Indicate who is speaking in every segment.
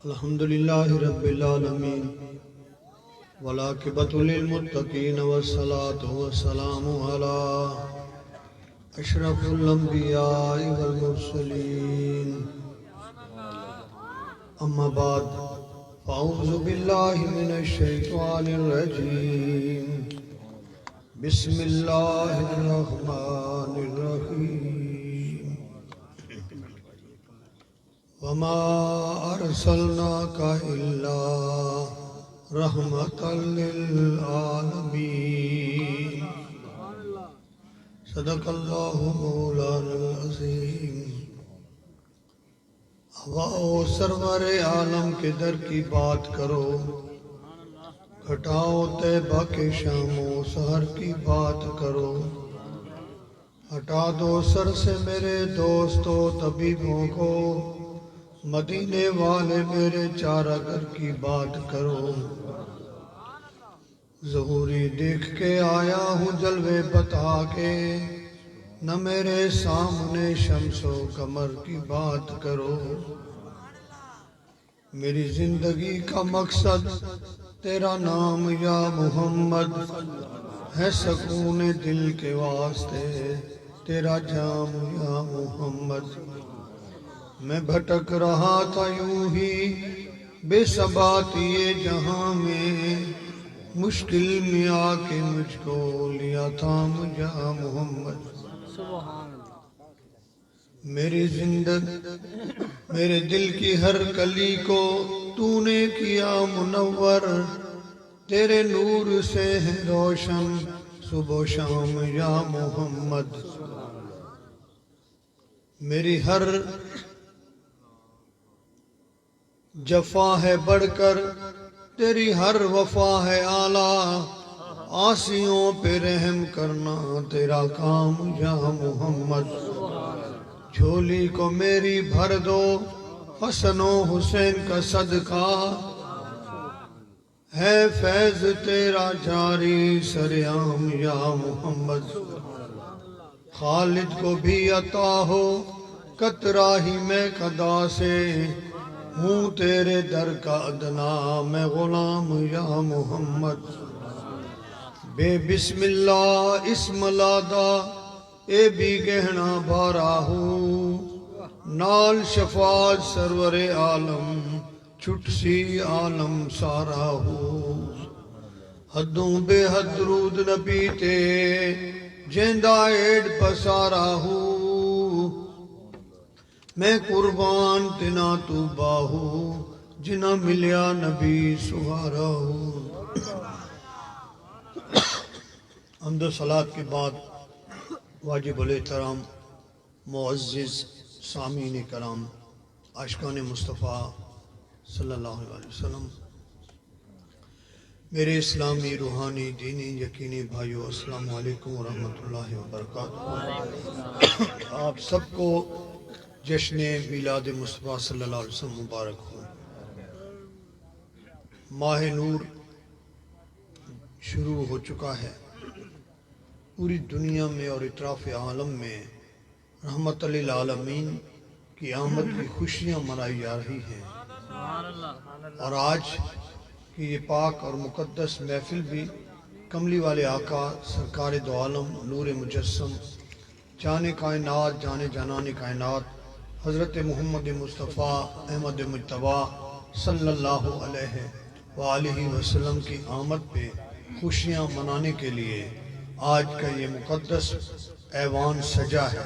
Speaker 1: الحمدللہ رب العالمین والعاقبۃ للمتقین والصلاة والسلام علی اشرف الانبیاء والمرسلین اما بعد فاعوذ باللہ من الشیطان الرجیم بسم اللہ الرحمن الرحیم وما ارسلناک الا رحمتا للعالمین صدق اللہ مولانا العظیم۔ ہواؤ سرور عالم کے در کی بات کرو، گھٹاؤ طیبہ کے شام و سحر کی بات کرو، ہٹا دو سر سے میرے دوستو طبیبوں کو، مدینے والے میرے چارہ گر کی بات کرو۔ ظہوری دیکھ کے آیا ہوں جلوے بتا کے، نہ میرے سامنے شمس و قمر کی بات کرو۔ میری زندگی کا مقصد تیرا نام یا محمد ہے، سکون دل کے واسطے تیرا جام یا محمد۔ میں بھٹک رہا تھا یوں ہی بے ثبات یہ جہاں میں، مشکل میں آ کے مجھ کو لیا تھا یا محمد۔ میرے دل کی ہر کلی کو تو نے کیا منور، تیرے نور سے ہے روشن صبح و شام یا محمد۔ میری ہر جفا ہے بڑھ کر تیری ہر وفا ہے اعلیٰ، عاصیوں پہ رحم کرنا تیرا کام یا محمد۔ جھولی کو میری بھر دو حسن و حسین کا صدقہ، ہے فیض تیرا جاری سرعام یا محمد۔ خالد کو بھی عطا ہو قطرہ ہی میں قضا سے، ہوں تیرے در کا ادنا میں غلام یا محمد۔ بے بسم اللہ اسم لادا اے بھی گہنا بھارا ہوں، نال شفاعت سرور عالم چھٹ سی عالم سارا ہوں۔ حدوں بے حد درود نبی تے جیندہ ایڈ پسارا ہوں، میں قربان تنا تو باہو جنہ ملیا نبی سوارا ہوں۔ حمد و صلات کے بعد واجب الاحترام معزز سامعین کرام، عاشقان مصطفیٰ صلی اللہ علیہ وسلم، میرے اسلامی روحانی دینی یقینی بھائیو، السلام علیکم ورحمۃ اللہ وبرکاتہ۔ آپ سب کو جشن میلاد مصطفیٰ صلی اللہ علیہ وسلم مبارک ہو۔ ماہ نور شروع ہو چکا ہے، پوری دنیا میں اور اطراف عالم میں رحمت للعالمین کی آمد کی خوشیاں منائی جا رہی ہیں، اور آج کی یہ پاک اور مقدس محفل بھی کملی والے آقا سرکار دو عالم نور مجسم جان کائنات جان جانان کائنات حضرت محمد مصطفیٰ احمد مجتبیٰ صلی اللہ علیہ وآلہ وسلم کی آمد پہ خوشیاں منانے کے لیے آج کا یہ مقدس ایوان سجا ہے،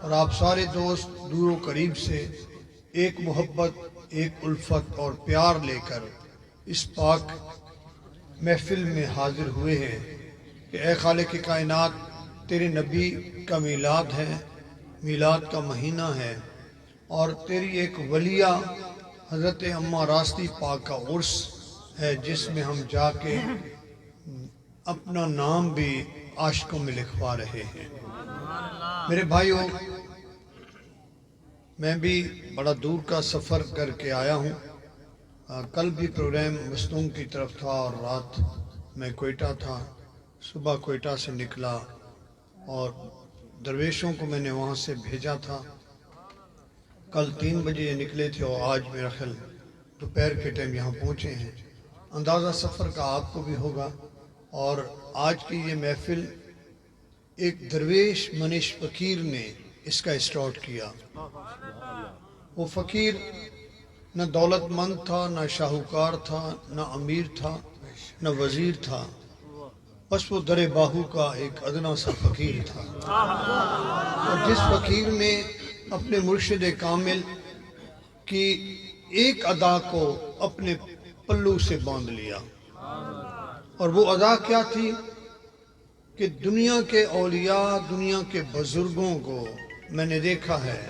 Speaker 1: اور آپ سارے دوست دور و قریب سے ایک محبت، ایک الفت اور پیار لے کر اس پاک محفل میں حاضر ہوئے ہیں کہ اے خالق کائنات، تیرے نبی کا میلاد ہے، میلاد کا مہینہ ہے، اور تیری ایک ولیہ حضرت اماں راستی پاک کا عرس ہے، جس میں ہم جا کے اپنا نام بھی عاشقوں میں لکھوا رہے ہیں۔ میرے بھائیوں، میں بھی بڑا دور کا سفر کر کے آیا ہوں۔ کل بھی پروگرام مستونگ کی طرف تھا اور رات میں کوئٹہ تھا، صبح کوئٹہ سے نکلا اور درویشوں کو میں نے وہاں سے بھیجا تھا۔ کل 3 بجے یہ نکلے تھے اور آج میرا خیال دوپہر کے ٹائم یہاں پہنچے ہیں۔ اندازہ سفر کا آپ کو بھی ہوگا۔ اور آج کی یہ محفل ایک درویش منش فقیر نے اس کا اسٹارٹ کیا۔ وہ فقیر نہ دولت مند تھا، نہ شاہوکار تھا، نہ امیر تھا، نہ وزیر تھا، بس وہ در باہو کا ایک ادنا سا فقیر تھا۔ اور جس فقیر نے اپنے مرشد کامل کی ایک ادا کو اپنے پلو سے باندھ لیا، اور وہ ادا کیا تھی کہ دنیا کے اولیاء، دنیا کے بزرگوں کو میں نے دیکھا ہے،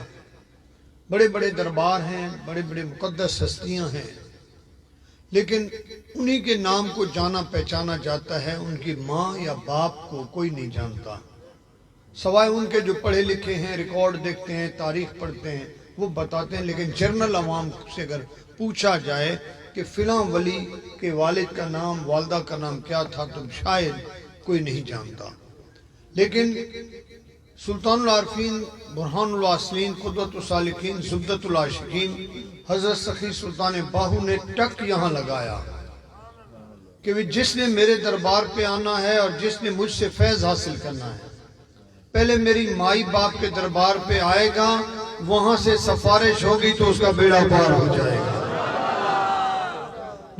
Speaker 1: بڑے بڑے دربار ہیں، بڑے بڑے مقدس ہستیاں ہیں، لیکن انہی کے نام کو جانا پہچانا جاتا ہے، ان کی ماں یا باپ کو کوئی نہیں جانتا، سوائے ان کے جو پڑھے لکھے ہیں، ریکارڈ دیکھتے ہیں، تاریخ پڑھتے ہیں، وہ بتاتے ہیں۔ لیکن جنرل عوام سے اگر پوچھا جائے کہ فلاں ولی کے والد کا نام، والدہ کا نام کیا تھا، تو شاید کوئی نہیں جانتا۔ لیکن سلطان العارفین، برہان الواصلین، قدوۃ السالکین، زبدۃ العاشقین حضرت سخی سلطان باہو نے ٹک یہاں لگایا کہ جس نے میرے دربار پہ آنا ہے اور جس نے مجھ سے فیض حاصل کرنا ہے، پہلے میری مائی باپ کے دربار پہ آئے گا، وہاں سے سفارش ہوگی تو اس کا بیڑا پار ہو جائے گا۔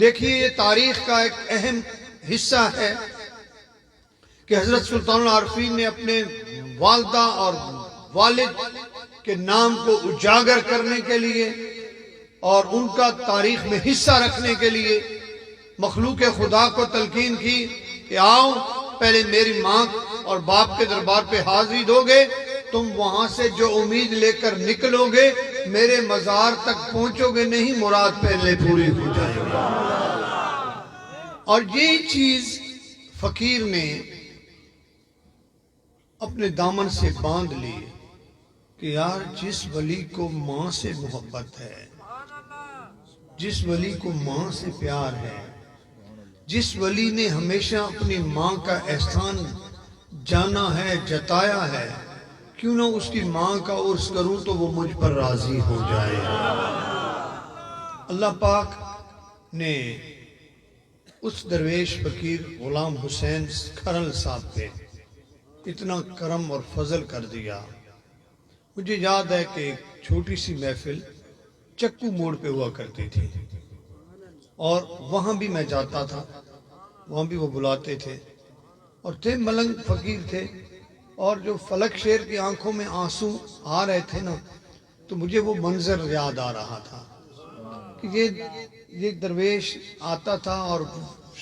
Speaker 1: دیکھیے یہ تاریخ کا ایک اہم حصہ ہے کہ حضرت سلطان العارفین نے اپنے والدہ اور والد کے نام کو اجاگر کرنے کے لیے اور ان کا تاریخ میں حصہ رکھنے کے لیے مخلوق خدا کو تلقین کی کہ آؤ پہلے میری ماں اور باپ کے دربار پہ حاضری دو گے، تم وہاں سے جو امید لے کر نکلو گے میرے مزار تک پہنچو گے نہیں، مراد پہلے پوری ہو جائے گی۔ اور یہ چیز فقیر نے اپنے دامن سے باندھ لی کہ یار جس ولی کو ماں سے محبت ہے، جس ولی کو ماں سے پیار ہے، جس ولی نے ہمیشہ اپنی ماں کا احسان جانا ہے، جتایا ہے، کیوں نہ اس کی ماں کا عرس کروں تو وہ مجھ پر راضی ہو جائے۔ اللہ پاک نے اس درویش فقیر غلام حسین کھرل صاحب پہ اتنا کرم اور فضل کر دیا۔ مجھے یاد ہے کہ ایک چھوٹی سی محفل چکو موڑ پہ ہوا کرتی تھی، اور وہاں بھی میں جاتا تھا، وہاں بھی وہ بلاتے تھے، اور تھے ملنگ فقیر تھے، اور جو فلک شیر کی آنکھوں میں آنسو آ رہے تھے نا، تو مجھے وہ منظر یاد آ رہا تھا کہ یہ درویش آتا تھا اور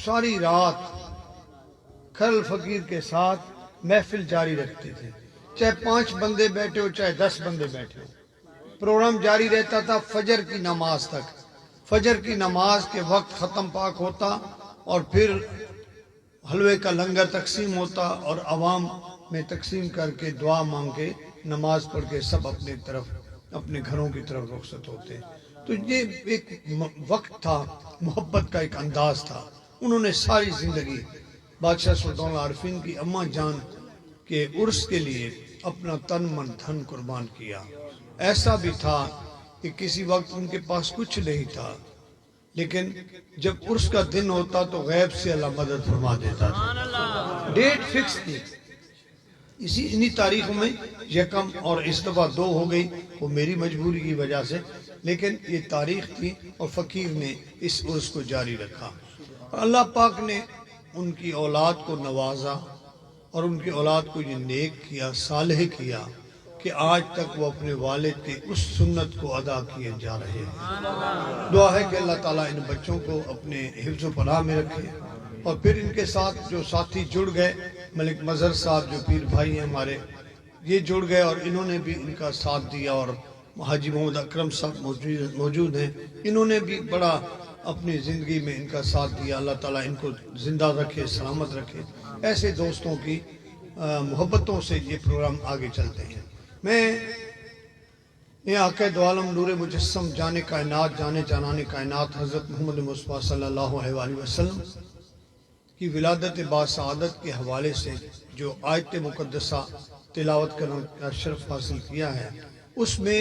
Speaker 1: ساری رات کھرل فقیر کے ساتھ محفل جاری رکھتے تھے، چاہے 5 بندے بیٹھے ہو چاہے 10 بندے بیٹھے ہو، پروگرام جاری رہتا تھا فجر کی نماز تک۔ فجر کی نماز کے وقت ختم پاک ہوتا اور پھر حلوے کا لنگر تقسیم ہوتا اور عوام میں تقسیم کر کے دعا مانگ کے نماز پڑھ کے سب اپنے طرف اپنے گھروں کی طرف رخصت ہوتے۔ تو یہ ایک وقت تھا، محبت کا ایک انداز تھا۔ انہوں نے ساری زندگی بادشاہ سلطان العارفین کی اماں جان کے عرس کے لیے اپنا تن من دھن قربان کیا۔ ایسا بھی تھا کہ کسی وقت ان کے پاس کچھ نہیں تھا، لیکن جب عرس کا دن ہوتا تو غیب سے اللہ مدد فرما دیتا تھا۔ ڈیٹ فکس تھی، انہی تاریخوں میں یکم اور اس دفعہ 2 ہو گئی، وہ میری مجبوری کی وجہ سے، لیکن یہ تاریخ تھی اور فقیر نے اس عرس کو جاری رکھا۔ اور اللہ پاک نے ان کی اولاد کو نوازا اور ان کی اولاد کو یہ نیک کیا، صالح کیا کہ آج تک وہ اپنے والد کی اس سنت کو ادا کیے جا رہے ہیں۔ دعا ہے کہ اللہ تعالیٰ ان بچوں کو اپنے حفظ و پناہ میں رکھے، اور پھر ان کے ساتھ جو ساتھی جڑ گئے، ملک مظہر صاحب جو پیر بھائی ہیں ہمارے، یہ جڑ گئے اور انہوں نے بھی ان کا ساتھ دیا، اور حاجی محمد اکرم صاحب موجود ہیں، انہوں نے بھی بڑا اپنی زندگی میں ان کا ساتھ دیا۔ اللہ تعالیٰ ان کو زندہ رکھے، سلامت رکھے۔ ایسے دوستوں کی محبتوں سے یہ پروگرام آگے چلتے ہیں۔ میں یہ آقا دو عالم نور مجسم جانے کائنات، جانے جانان کائنات حضرت محمد مصطفیٰ صلی اللہ علیہ وآلہ وسلم کی ولادت باسعادت کے حوالے سے جو آیت مقدسہ تلاوت کرنے کا شرف حاصل کیا ہے، اس میں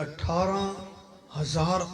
Speaker 1: 18,000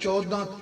Speaker 1: 14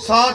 Speaker 1: 7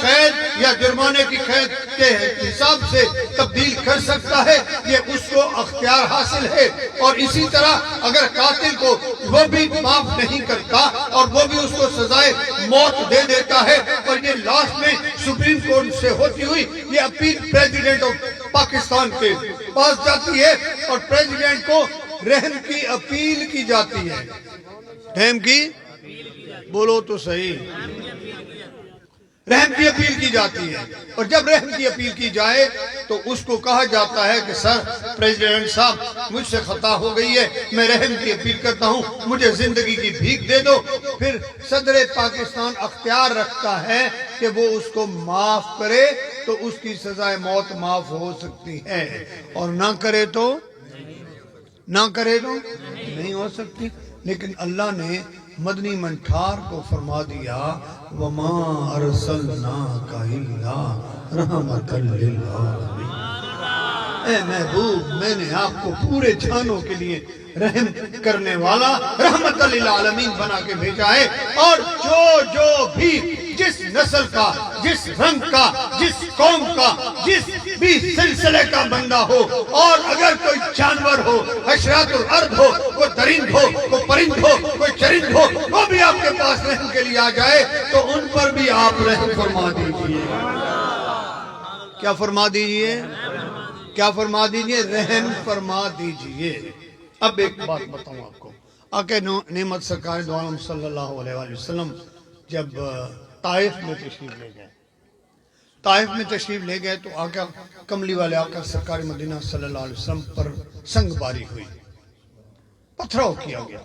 Speaker 1: قید یا جرمانے کی قید کے حساب سے تبدیل کر سکتا ہے، یہ اس کو اختیار حاصل ہے۔ اور اسی طرح اگر قاتل کو وہ بھی معاف نہیں کرتا اور وہ بھی اس کو سزائے موت دے دیتا ہے، اور یہ لاسٹ میں سپریم کورٹ سے ہوتی ہوئی یہ اپیل پریزیڈنٹ آف پاکستان کے پاس جاتی ہے، اور پریزیڈنٹ کو رحم کی اپیل کی جاتی ہے۔ رحم کی بولو تو صحیح، رحم کی اپیل کی جاتی ہے۔ اور جب رحم کی اپیل کی جائے تو اس کو کہا جاتا ہے کہ سر پریزیڈنٹ صاحب مجھ سے خطا ہو گئی ہے، میں رحم کی اپیل کرتا ہوں، مجھے زندگی کی بھیک دے دو۔ پھر صدر پاکستان اختیار رکھتا ہے کہ وہ اس کو معاف کرے تو اس کی سزائے موت معاف ہو سکتی ہے، اور نہ کرے تو نہیں ہو سکتی۔ لیکن اللہ نے مدنی منٹھار کو فرما دیا وَمَا أَرْسَلْنَاكَ إِلَّا رَحْمَةً لِلْعَالَمِينَ، اے محبوب میں نے آپ کو پورے جہانوں کے لیے رحم کرنے والا رحمت للعالمین بنا کے بھیجا ہے۔ اور جو بھی جس نسل کا، جس رنگ کا، جس قوم کا، جس بھی سلسلے کا بندہ ہو، اور اگر کوئی جانور ہو، حشرات الارض ہو، کوئی درند ہو، کوئی پرند ہو، کوئی چرند ہو، وہ بھی آپ کے پاس رحم کے لیے آ جائے تو ان پر بھی آپ رحم فرما دیجئے۔ کیا فرما دیجئے؟ کیا فرما دیجئے؟ رحم فرما دیجئے۔ اب ایک بات بتاؤں آپ کو، آقا نعمت سرکار دو عالم صلی اللہ علیہ وآلہ وسلم جب طائف میں تشریف لے گئے تو آقا کملی والے آقا سرکار مدینہ صلی اللہ علیہ وسلم پر سنگ باری ہوئی، پتھراؤ کیا گیا،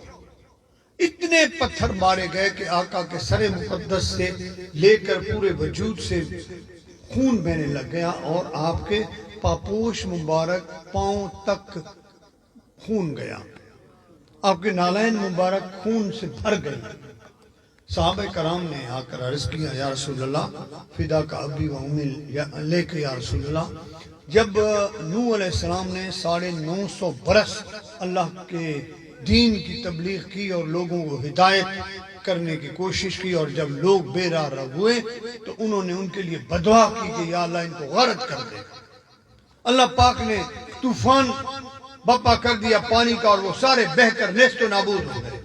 Speaker 1: اتنے پتھر مارے گئے کہ آقا کے سر مقدس سے لے کر پورے وجود سے خون بہنے لگ گیا، اور آپ کے پاپوش مبارک پاؤں تک خون گیا، آپ کے نالین مبارک خون سے بھر گئی۔ صحابہ کرام نے آ کر عرض کیا یا رسول اللہ فدا کا ابی و امی لے کے یا رسول اللہ، جب نوح علیہ السلام نے 950 برس اللہ کے دین کی تبلیغ کی اور لوگوں کو ہدایت کرنے کی کوشش کی، اور جب لوگ بے راہ ہوئے تو انہوں نے ان کے لیے بدعا کی کہ یا اللہ ان کو غرق کر دے۔ اللہ پاک نے طوفان بپا کر دیا پانی کا، اور وہ سارے بہہ کر نیست و نابود ہو گئے۔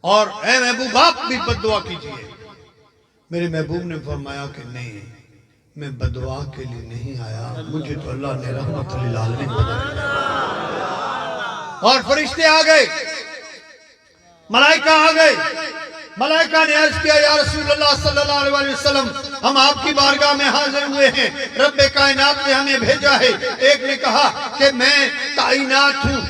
Speaker 1: اور اے محبوب آپ بھی بددعا کیجئے۔ میرے محبوب نے فرمایا کہ نہیں، میں بددعا کے لیے نہیں آیا، مجھے تو اللہ نے رحمت للعالمین بنایا۔ اور فرشتے آ گئے، ملائکہ آ گئے، ملائکہ نے عرض کیا یا رسول اللہ صلی اللہ علیہ وسلم ہم آپ کی بارگاہ میں حاضر ہوئے ہیں، رب کائنات نے ہمیں بھیجا ہے۔ ایک نے کہا کہ میں تعینات ہوں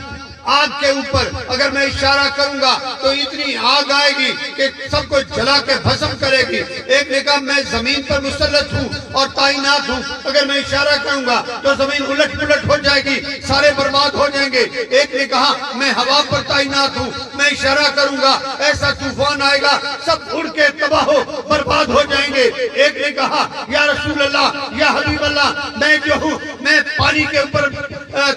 Speaker 1: آگ کے اوپر، اگر میں اشارہ کروں گا تو اتنی آگ آئے گی کہ سب کو جلا کے بھسم کرے گی۔ ایک نے کہا میں زمین پر مسلط ہوں اور تعینات ہوں، اگر میں اشارہ کروں گا تو زمین الٹ پلٹ ہو جائے گی، سارے برباد ہو جائیں گے۔ ایک نے کہا میں ہوا پر تعینات ہوں، میں اشارہ کروں گا ایسا طوفان آئے گا سب اڑ کے تباہ ہو برباد ہو جائیں گے۔ ایک نے کہا یا رسول اللہ یا حبیب اللہ میں جو ہوں میں پانی کے اوپر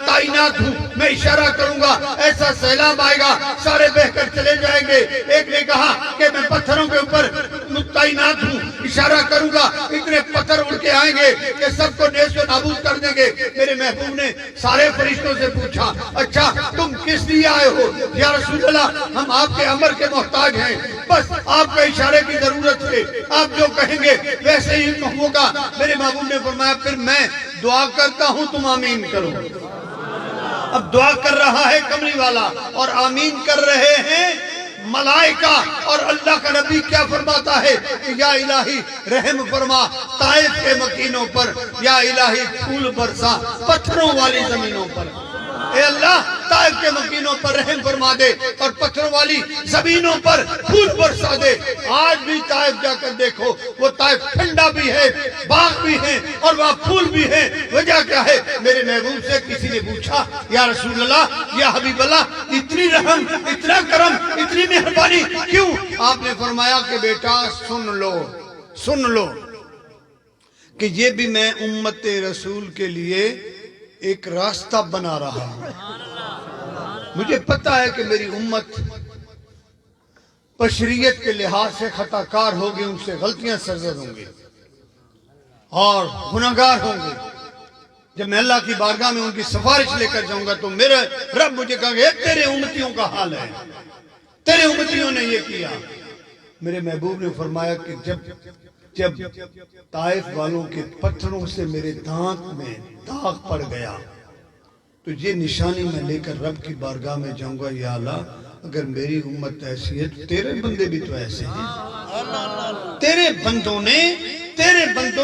Speaker 1: تعینات ہوں، میں اشارہ کروں گا ایسا سیلاب آئے گا سارے بہہ کر چلے جائیں گے۔ ایک نے کہا کہ میں پتھروں کے اوپر تعینات ہوں، اشارہ کروں گا اتنے پتھر اڑ کے آئیں گے کہ سب کو نیست و نابود کر دیں گے۔ میرے محبوب نے سارے فرشتوں سے پوچھا اچھا تم کس لیے آئے ہو؟ یا رسول اللہ ہم آپ کے امر کے محتاج ہیں، بس آپ کا اشارے کی ضرورت ہے، آپ جو کہیں گے ویسے ہی ہوگا۔ میرے محبوب نے فرمایا پھر میں دعا کرتا ہوں تم آمین کرو۔ اب دعا کر رہا ہے کملی والا اور آمین کر رہے ہیں ملائکہ، اور اللہ کا نبی کیا فرماتا ہے کہ یا الہی رحم فرما طائف کے مکینوں پر، یا الہی پھول برسا پتھروں والی زمینوں پر۔ اے اللہ طائف کے مکینوں پر رحم فرما دے اور پتھروں والی زمینوں پر پھول برسا دے۔ آج بھی طائف جا کر دیکھو، وہ طائف ٹھنڈا بھی ہے، باغ بھی ہے اور وہاں پھول بھی ہیں۔ وجہ کیا ہے؟ میرے محبوب سے کسی نے پوچھا یا رسول اللہ یا حبیب اللہ اتنی رحم، اتنا کرم، اتنی مہربانی کیوں؟ آپ نے فرمایا کہ بیٹا سن لو کہ یہ بھی میں امت رسول کے لیے ایک راستہ بنا رہا ہوں۔ مجھے پتا ہے کہ میری امت بشریت کے لحاظ سے خطا کار ہوگی، ان سے غلطیاں سرزد ہوں گی، اور گناہگار ہوں گے. جب میں اللہ کی بارگاہ میں ان کی سفارش لے کر جاؤں گا تو میرے رب مجھے کہا کہ تیرے امتیوں کا حال ہے، تیرے امتیوں نے یہ کیا. میرے محبوب نے فرمایا کہ جب طائف والوں کے پتھروں سے میرے دانت میں داغ پڑ گیا تو یہ نشانی میں لے کر رب کی بارگاہ میں جاؤں گا، یا اللہ اگر میری امت ایسی ہے تو تیرے بندے بھی تو ایسے ہیں. تیرے بندوں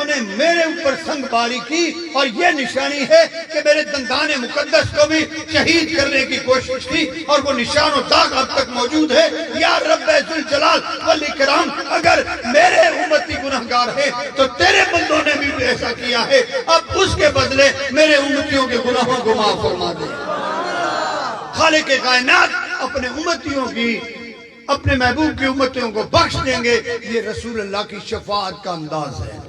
Speaker 1: نے میرے اوپر سنگ باری کی، اور یہ نشانی ہے کہ میرے دندان مقدس کو بھی شہید کرنے کی کوشش کی، اور وہ نشان و داغ اب تک موجود ہے. یا رب ذوالجلال والاکرام، اگر میرے امتی گناہگار ہے تو تیرے بندوں نے بھی ایسا کیا ہے، اب اس کے بدلے میرے امتیوں کے گناہوں کو معاف فرما دے. خالق کائنات اپنے امتیوں کی، اپنے محبوب کی امتیوں کو بخش دیں گے. یہ رسول اللہ کی شفاعت کا انداز ہے.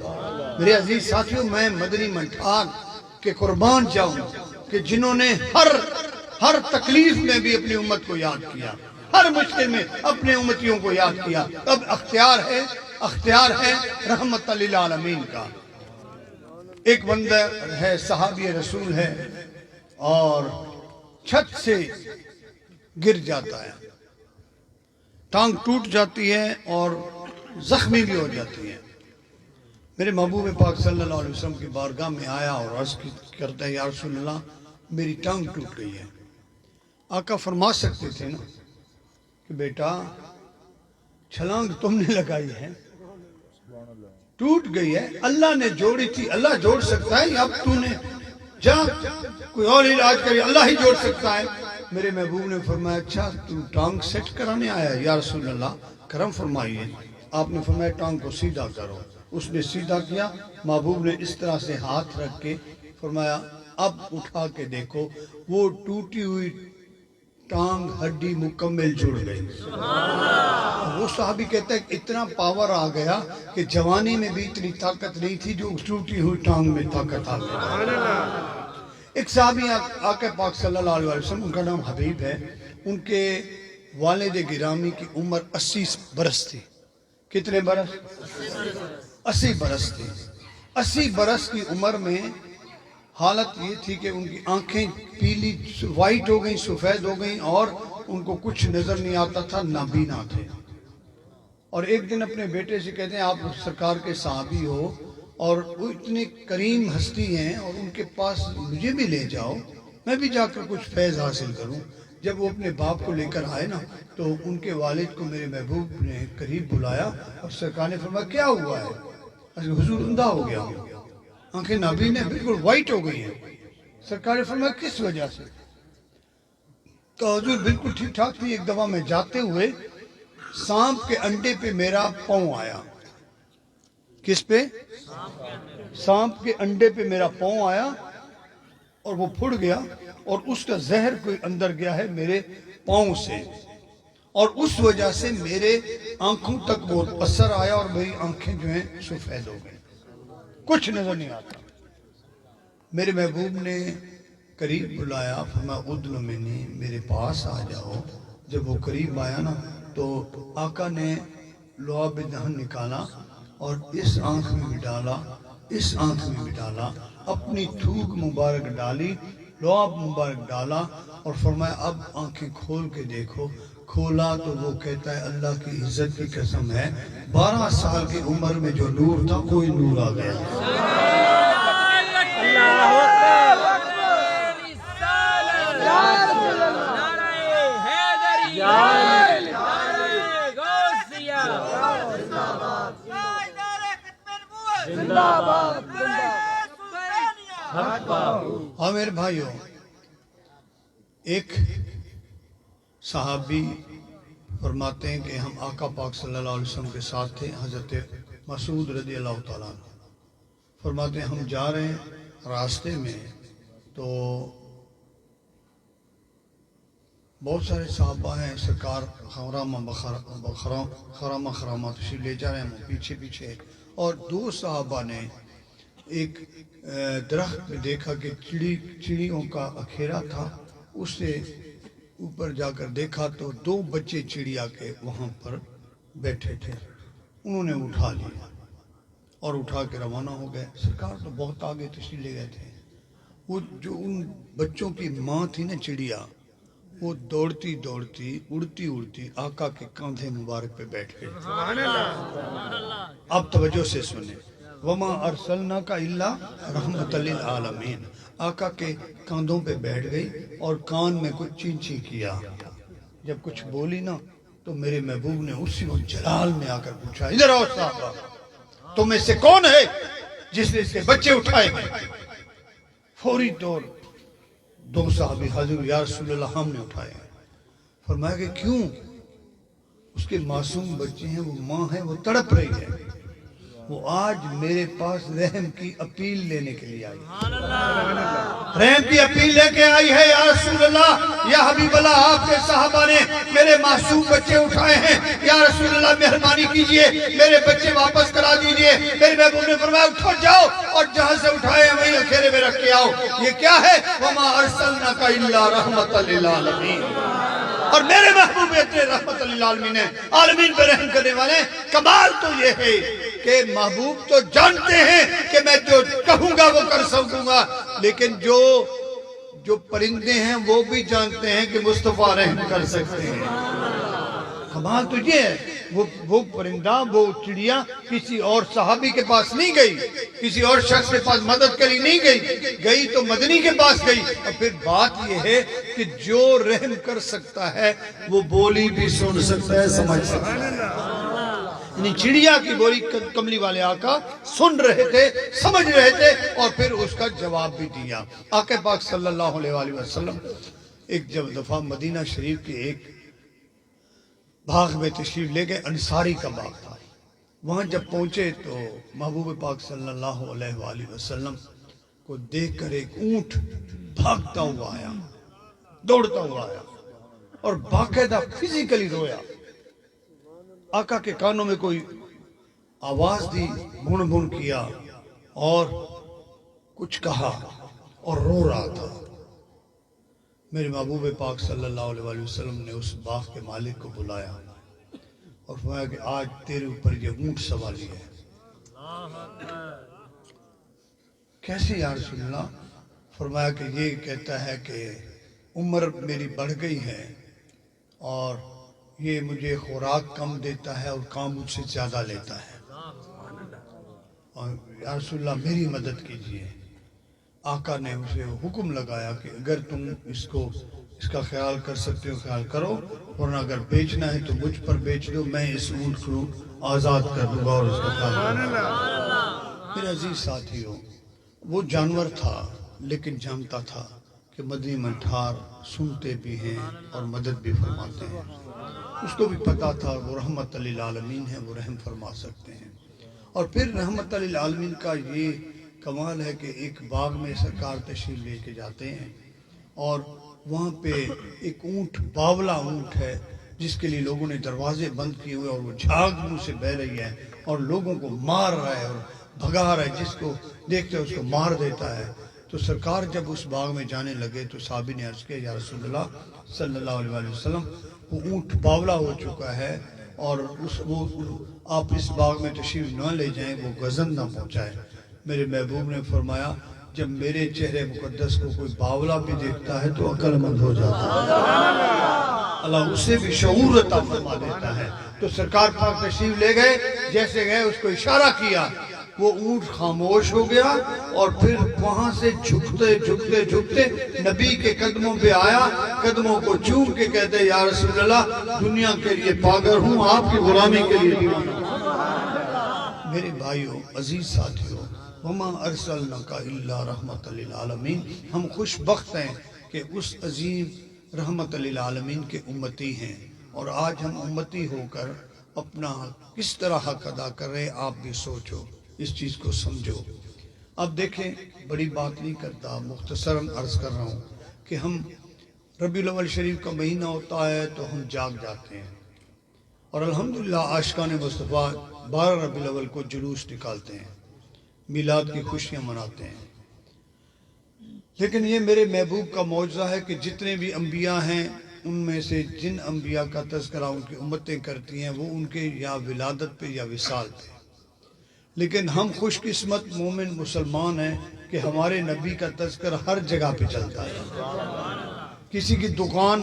Speaker 1: میرے عزیز ساتھیوں، میں مدنی منٹھار کے قربان جاؤں کہ جنہوں نے ہر تکلیف میں بھی اپنی امت کو یاد کیا، ہر مشکل میں اپنے امتیوں کو یاد کیا. اب اختیار ہے رحمت للعالمین کا. ایک بندہ ہے، صحابی رسول ہے، اور چھت سے گر جاتا ہے، ٹانگ ٹوٹ جاتی ہے اور زخمی بھی ہو جاتی ہے. میرے محبوب پاک صلی اللہ علیہ وسلم کی بارگاہ میں آیا اور عرض کرتا ہے، یا رسول اللہ میری ٹانگ ٹوٹ گئی ہے. آقا فرما سکتے تھے نا کہ بیٹا چھلانگ تم نے لگائی ہے، ٹوٹ گئی ہے، اللہ نے جوڑی تھی، اللہ جوڑ سکتا ہے، اب تو نے جا کوئی اور علاج کری، اللہ ہی جوڑ سکتا ہے. میرے محبوب نے فرمایا اچھا تو ٹانگ سیٹ کرانے آیا؟ یا رسول اللہ کرم فرمائیے. آپ نے فرمایا ٹانگ کو سیدھا کرو. اس نے سیدھا کیا. محبوب نے اس طرح سے ہاتھ رکھ کے فرمایا اب اٹھا کے دیکھو، وہ ٹوٹی ہوئی ٹانگ ہڈی مکمل جڑ گئی. وہ صحابی کہتا ہے کہ اتنا پاور آ گیا کہ جوانی میں بھی اتنی طاقت نہیں تھی جو ٹوٹی ہوئی ٹانگ میں طاقت آ گئی. ایک صحابی آقا پاک صلی اللہ علیہ وسلم، ان کا نام حبیب ہے، ان کے والد گرامی کی عمر 80 برس تھی. کتنے برس؟ 80 برس تھی. 80 برس کی عمر میں حالت یہ تھی کہ ان کی آنکھیں پیلی وائٹ ہو گئیں، سفید ہو گئیں، اور ان کو کچھ نظر نہیں آتا تھا، نابینا تھے. اور ایک دن اپنے بیٹے سے کہتے ہیں آپ سرکار کے صحابی ہو اور وہ اتنے کریم ہستی ہیں، اور ان کے پاس مجھے بھی لے جاؤ، میں بھی جا کر کچھ فیض حاصل کروں. جب وہ اپنے باپ کو لے کر آئے نا تو ان کے والد کو میرے محبوب نے قریب بلایا اور سرکار نے فرمایا کیا ہوا ہے؟ حضور اندھا ہو گیا ہوں، آنکھیں نابینا ہیں، بالکل وائٹ ہو گئی ہیں. سرکار نے فرمایا کس وجہ سے؟ تو حضور بالکل ٹھیک ٹھاک تھی. ایک دفعہ میں جاتے ہوئے سانپ کے انڈے پہ میرا پاؤں آیا. کس پہ؟ سانپ کے انڈے پہ میرا پاؤں آیا اور وہ پھڑ گیا، اور اس کا زہر کوئی اندر گیا ہے میرے پاؤں سے، اور اس وجہ سے میرے آنکھوں تک وہ اثر آیا اور میری آنکھیں جو ہیں سفید ہو گئی، کچھ نظر نہیں آتا. میرے محبوب نے قریب بلایا، فرمایا ادن منی، میرے پاس آ جاؤ. جب وہ قریب آیا نا تو آقا نے لعاب دہن نکالا اور اس آنکھ میں بھی ڈالا، اس آنکھ میں بھی ڈالا، اپنی تھوک مبارک ڈالی، لعاب مبارک ڈالا، اور فرمایا اب آنکھیں کھول کے دیکھو. کھولا تو وہ کہتا ہے اللہ کی عزت کی قسم ہے 12 سال کی عمر میں جو نور تھا کوئی نور آ گیا. ہاں میرے بھائیوں، ایک صحابی فرماتے ہیں کہ ہم آقا پاک صلی اللہ علیہ وسلم کے ساتھ تھے، حضرت مسعود رضی اللہ تعالیٰ عنہ فرماتے ہیں ہم جا رہے ہیں راستے میں تو بہت سارے صحابہ ہیں، سرکار خرامہ تشریف لے جا رہے ہیں، پیچھے پیچھے، اور 2 صحابہ نے ایک درخت میں دیکھا کہ چڑیوں کا اکھیرا تھا. اس سے اوپر جا کر دیکھا تو 2 بچے چڑیا کے وہاں پر بیٹھے تھے. انہوں نے اٹھا لیا اور اٹھا کے روانہ ہو گئے. سرکار تو بہت آگے تشریف لے گئے تھے. وہ جو ان بچوں کی ماں تھی نا چڑیا، وہ دوڑتی دوڑتی اڑتی اڑتی آقا کے کاندھے مبارک پہ بیٹھ گئی. اب توجہ سے سنیں. وما ارسلناک الا رحمت للعالمین. آقا کے کاندھوں پہ بیٹھ گئی اور کان میں کچھ چین چین کیا. جب کچھ بولی نا تو میرے محبوب نے اسی وقت جلال میں آ کر پوچھا، ادھر آؤ صاحبہ، تم میں سے کون ہے جس نے اس کے بچے اٹھائے ہیں؟ فوری طور دو صحابی حضور یا رسول اللہ ہم نے اٹھائے ہیں. فرمایا کہ کیوں؟ اس کے معصوم بچے ہیں، وہ ماں ہے، وہ تڑپ رہی ہے، وہ آج میرے پاس رحم کی اپیل لینے کے لیے آئی. رحم کی اپیل لے کے آئی ہے. یا رسول اللہ، یا حبیب اللہ، آپ کے صحابہ نے میرے معصوم بچے اٹھائے ہیں، یا رسول اللہ مہربانی کیجئے میرے بچے واپس کرا دیجئے. میرے محبوب نے فرمایا اٹھو جاؤ اور جہاں سے اٹھائے ہیں وہیں اکھیرے میں رکھ کے آؤ. یہ کیا ہے؟ وما ارسلناک الا رحمت للعالمین. اور میرے محبوب اتنے رحمت للعالمین ہیں، عالمین پہ رحم کرنے والے ہیں. کمال تو یہ ہے کہ محبوب تو جانتے ہیں کہ میں جو کہوں گا وہ کر سکوں گا، لیکن جو پرندے ہیں وہ بھی جانتے ہیں کہ مصطفیٰ رحم کر سکتے ہیں. کمال تو یہ ہے، وہ پرندہ، وہ چڑیا کسی اور صحابی کے پاس نہیں گئی، کسی اور شخص کے پاس مدد کری نہیں گئی تو مدنی کے پاس گئی. اور پھر بات یہ ہے کہ جو رحم کر سکتا ہے وہ بولی بھی سن سکتا ہے، سمجھ سکتا ہے. یعنی چڑیا کی بولی کملی والے آقا سن رہے تھے، سمجھ رہے تھے، اور پھر اس کا جواب بھی دیا. آقا پاک صلی اللہ علیہ وآلہ وسلم ایک جب دفعہ مدینہ شریف کے ایک باغ میں تشریف لے گئے. انصاری کا باغ تھا. وہاں جب پہنچے تو محبوب پاک صلی اللہ علیہ وآلہ وسلم کو دیکھ کر ایک اونٹ بھاگتا ہوا آیا، دوڑتا ہوا آیا اور باقاعدہ فزیکلی رویا. آقا کے کانوں میں کوئی آواز دی، بھون بھون کیا اور کچھ کہا اور رو رہا تھا. میرے محبوب پاک صلی اللہ علیہ وآلہ وسلم نے اس باغ کے مالک کو بلایا اور فرمایا کہ آج تیرے اوپر یہ اونٹ سوالی ہے. کیسے یا رسول اللہ؟ فرمایا کہ یہ کہتا ہے کہ عمر میری بڑھ گئی ہے اور یہ مجھے خوراک کم دیتا ہے اور کام مجھ سے زیادہ لیتا ہے، اور یا رسول اللہ میری مدد کیجئے. آقا نے اسے حکم لگایا کہ اگر تم اس کا خیال کر سکتے ہو خیال کرو، ورنہ اگر بیچنا ہے تو مجھ پر بیچ دو، میں اس اونٹ کو آزاد کر دوں گا اور اس کا خیال کروں گا. میرے عزیز ساتھیو، وہ جانور تھا لیکن جانتا تھا کہ مدنی منٹھار سنتے بھی ہیں اور مدد بھی فرماتے ہیں. اس کو بھی پتا تھا وہ رحمت للعالمین ہیں، وہ رحم فرما سکتے ہیں. اور پھر رحمت للعالمین کا یہ کمال ہے کہ ایک باغ میں سرکار تشریف لے کے جاتے ہیں اور وہاں پہ ایک اونٹ، باولا اونٹ ہے، جس کے لیے لوگوں نے دروازے بند کیے ہوئے اور وہ جھاگ منہ سے بہ رہی ہے اور لوگوں کو مار رہا ہے اور بھگا رہا ہے، جس کو دیکھتے اس کو مار دیتا ہے. تو سرکار جب اس باغ میں جانے لگے تو صحابی نے عرض کیا، یا رسول اللہ صلی اللہ علیہ وآلہ وسلم، وہ اونٹ باولا ہو چکا ہے اور آپ اس باغ میں تشریف نہ لے جائیں، وہ غضب نہ پہنچائے. میرے محبوب نے فرمایا جب میرے چہرے مقدس کو کوئی باولا بھی دیکھتا ہے تو عقل مند ہو جاتا ہے، اللہ اسے بھی شعور عطا فرما دیتا ہے. تو سرکار پاک تشریف لے گئے، جیسے گئے اس کو اشارہ کیا، وہ اونٹ خاموش ہو گیا اور پھر وہاں سے جھکتے جھکتے جھکتے نبی کے قدموں پہ آیا، قدموں کو چوم کے کہتے یا رسول اللہ دنیا کے لیے پاگل ہوں، آپ کی غلامی کے لیے دیوانہ. میرے بھائیوں، عزیز ساتھیوں، وما ارسلناک الا رحمت للعالمین. ہم خوش بخت ہیں کہ اس عظیم رحمت للعالمین کے امتی ہیں، اور آج ہم امتی ہو کر اپنا کس طرح حق ادا کر رہے ہیں. آپ بھی سوچو، اس چیز کو سمجھو. اب دیکھیں، بڑی بات نہیں کرتا، مختصراً عرض کر رہا ہوں کہ ہم ربیع الاول شریف کا مہینہ ہوتا ہے تو ہم جاگ جاتے ہیں اور الحمدللہ عاشقان مصطفیٰ 12 ربیع الاول کو جلوس نکالتے ہیں، میلاد کی خوشیاں مناتے ہیں. لیکن یہ میرے محبوب کا معجزہ ہے کہ جتنے بھی انبیاء ہیں ان میں سے جن انبیاء کا تذکرہ ان کی امتیں کرتی ہیں وہ ان کے یا ولادت پہ یا وصال پہ، لیکن ہم خوش قسمت مومن مسلمان ہیں کہ ہمارے نبی کا تذکر ہر جگہ پہ چلتا ہے. کسی کی دکان